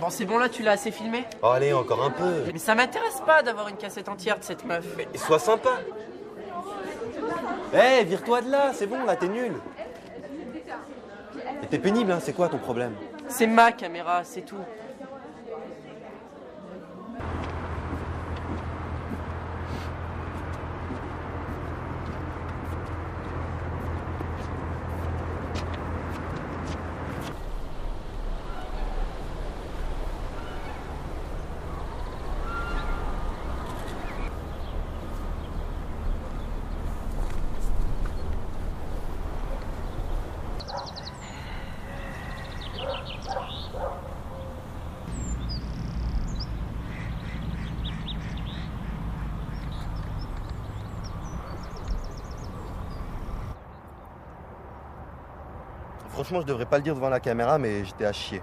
Bon, c'est bon, là, tu l'as assez filmé? Oh, allez, encore un peu. Mais ça m'intéresse pas d'avoir une cassette entière de cette meuf. Mais sois sympa. Eh, vire-toi de là, c'est bon, là, t'es nul. Et t'es pénible, hein, c'est quoi ton problème? C'est ma caméra, c'est tout. Franchement, je devrais pas le dire devant la caméra, mais j'étais à chier.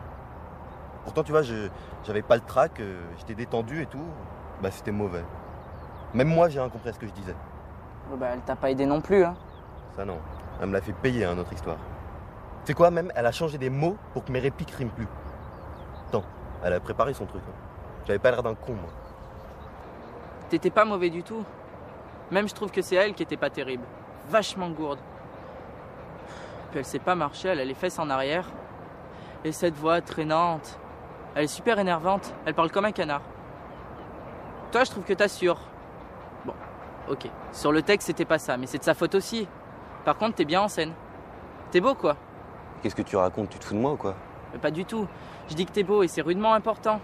Pourtant, tu vois, j'avais pas le trac, j'étais détendu et tout. Bah, c'était mauvais. Même moi, j'ai incompris ce que je disais. Bah, elle t'a pas aidé non plus, hein. Ça, non. Elle me l'a fait payer, hein, notre histoire. Tu sais quoi, même, elle a changé des mots pour que mes répliques riment plus. Attends, elle a préparé son truc. Hein. J'avais pas l'air d'un con, moi. T'étais pas mauvais du tout. Même, je trouve que c'est elle qui était pas terrible. Vachement gourde. Puis elle sait pas marcher, elle a les fesses en arrière. Et cette voix traînante, elle est super énervante, elle parle comme un canard. Toi, je trouve que t'assures. Bon, ok. Sur le texte, c'était pas ça, mais c'est de sa faute aussi. Par contre, t'es bien en scène. T'es beau, quoi. Qu'est-ce que tu racontes? Tu te fous de moi ou quoi? Mais pas du tout. Je dis que t'es beau et c'est rudement important.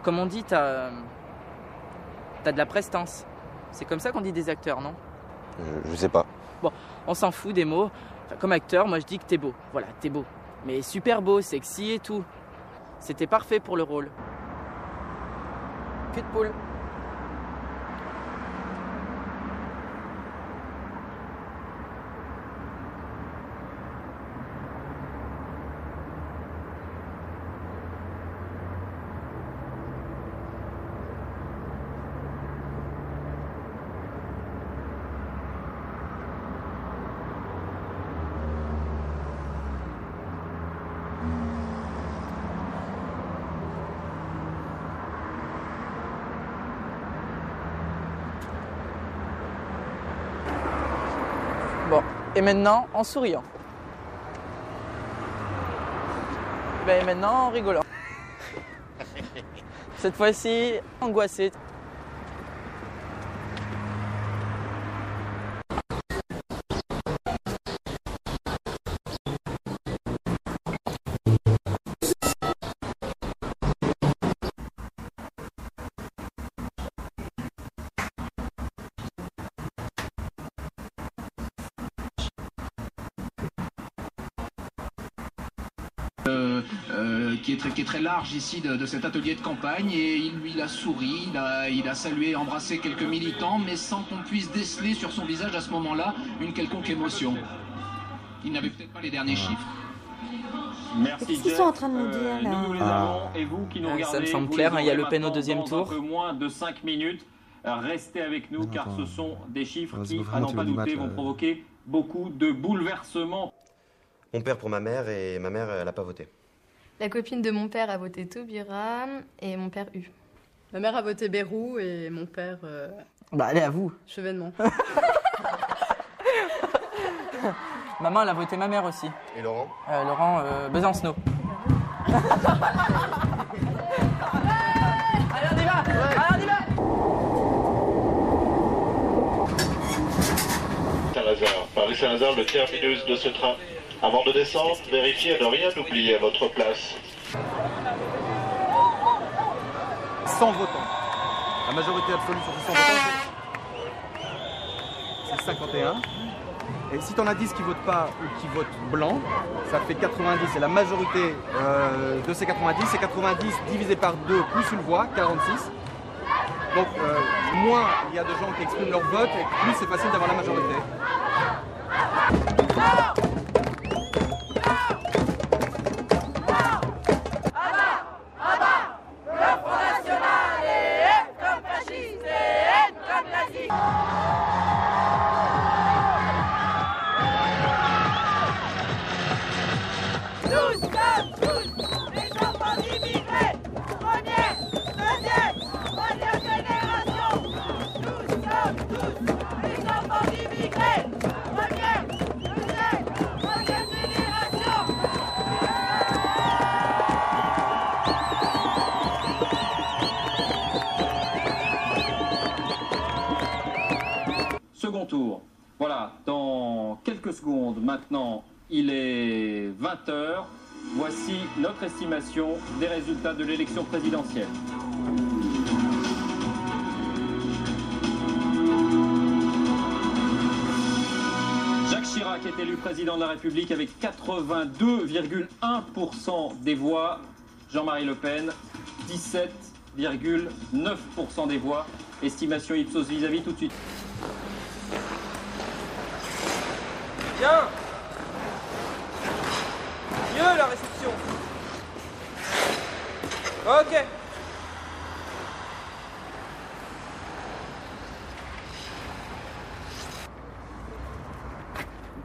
Comme on dit, t'as de la prestance. C'est comme ça qu'on dit des acteurs, non? Je sais pas. Bon, on s'en fout des mots. Enfin, comme acteur, moi je dis que t'es beau. Voilà, t'es beau. Mais super beau, sexy et tout. C'était parfait pour le rôle. Cul de poule. Bon, et maintenant en souriant. Et maintenant en rigolant. Cette fois-ci, angoissé. Qui est très large ici de cet atelier de campagne, et il a souri, il a salué, embrassé quelques militants, mais sans qu'on puisse déceler sur son visage à ce moment-là une quelconque émotion. Il n'avait peut-être pas les derniers chiffres. Merci. Qu'est-ce qu'ils sont en train de nous dire là? Nous les avons, et vous qui nous regardez, ça me semble vous clair, les il y a aurez Le Pen au maintenant deuxième dans tour. Un peu moins de 5 minutes. Restez avec nous, car ce sont des chiffres qui, à vraiment n'en pas douter, vont provoquer beaucoup de bouleversements. Mon père pour ma mère, et ma mère, elle a pas voté. La copine de mon père a voté Taubira et mon père U. Ma mère a voté Bayrou et mon père Bah allez, à vous. Chevènement. Maman, elle a voté ma mère aussi. Et Laurent? Laurent Besancenot. Allez, on y va. Allez, on y va. Saint-Lazare. Paris-Saint-Lazare, le terminus de ce train. Avant de descendre, vérifiez de rien oublier à votre place. 100 votants. La majorité absolue sur ces 100 votants, c'est 51. Et si tu en as 10 qui votent pas ou qui votent blanc, ça fait 90. Et la majorité de ces 90, c'est 90 divisé par 2 plus une voix, 46. Donc moins il y a de gens qui expriment leur vote, et plus c'est facile d'avoir la majorité. second tour. Voilà, dans quelques secondes maintenant, il est 20h. Voici notre estimation des résultats de l'élection présidentielle. Jacques Chirac est élu président de la République avec 82,1% des voix. Jean-Marie Le Pen, 17,9% des voix. Estimation Ipsos vis-à-vis tout de suite. Viens! Mieux la réception. Ok.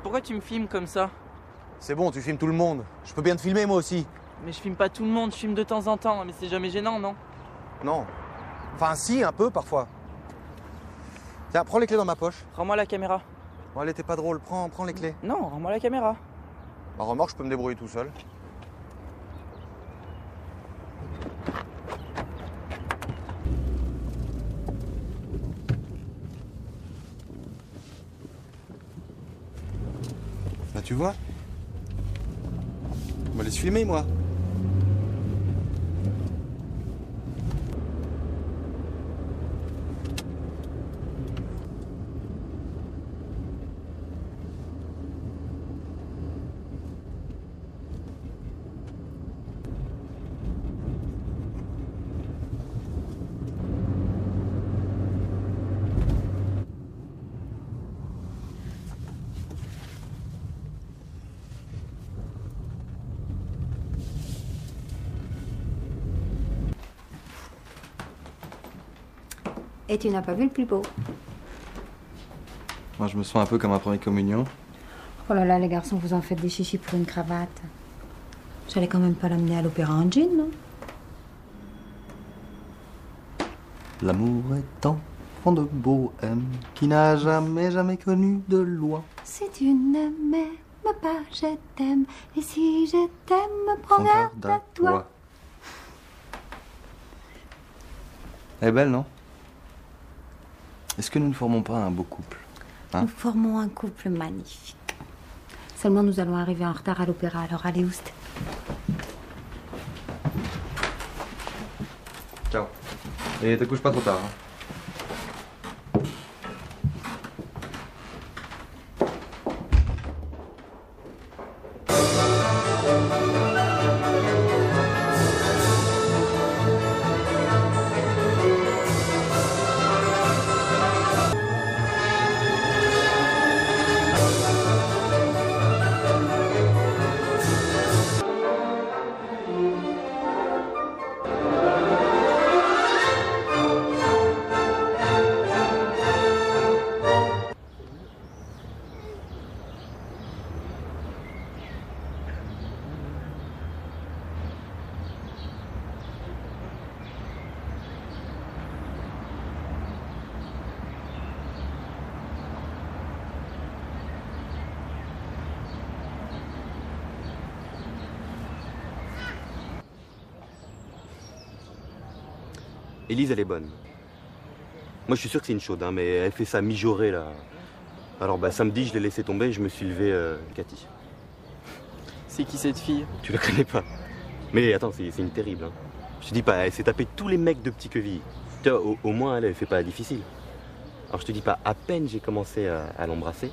Pourquoi tu me filmes comme ça? C'est bon, tu filmes tout le monde. Je peux bien te filmer moi aussi. Mais je filme pas tout le monde, je filme de temps en temps. Mais c'est jamais gênant, non? Non. Enfin si, un peu parfois. Tiens, prends les clés dans ma poche. Rends-moi la caméra. Bon, elle était pas drôle, prends les clés. Non, rends-moi la caméra. Bah remorque, je peux me débrouiller tout seul. Bah tu vois, on me laisse filmer moi. Et tu n'as pas vu le plus beau? Moi je me sens un peu comme un premier communion. Oh là là, les garçons, vous en faites des chichis pour une cravate. J'allais quand même pas l'amener à l'opéra en jean, non? L'amour est enfant de bohème qui n'a jamais connu de loi. Si tu ne m'aimes pas, je t'aime. Et si je t'aime, prends garde à toi. Elle est belle, non? Est-ce que nous ne formons pas un beau couple, hein? Nous formons un couple magnifique. Seulement, nous allons arriver en retard à l'opéra, alors allez, oust. Ciao. Et te couche pas trop tard. Hein. Élise, elle est bonne. Moi, je suis sûr que c'est une chaude, hein, mais elle fait ça mijaurée, là. Alors, bah, samedi, je l'ai laissé tomber et je me suis levé, Cathy. C'est qui cette fille? Tu la connais pas. Mais attends, c'est une terrible. Hein. Je te dis pas, elle s'est tapée tous les mecs de Petit Queville. Tu vois, au moins, elle fait pas difficile. Alors, je te dis pas, à peine j'ai commencé à l'embrasser,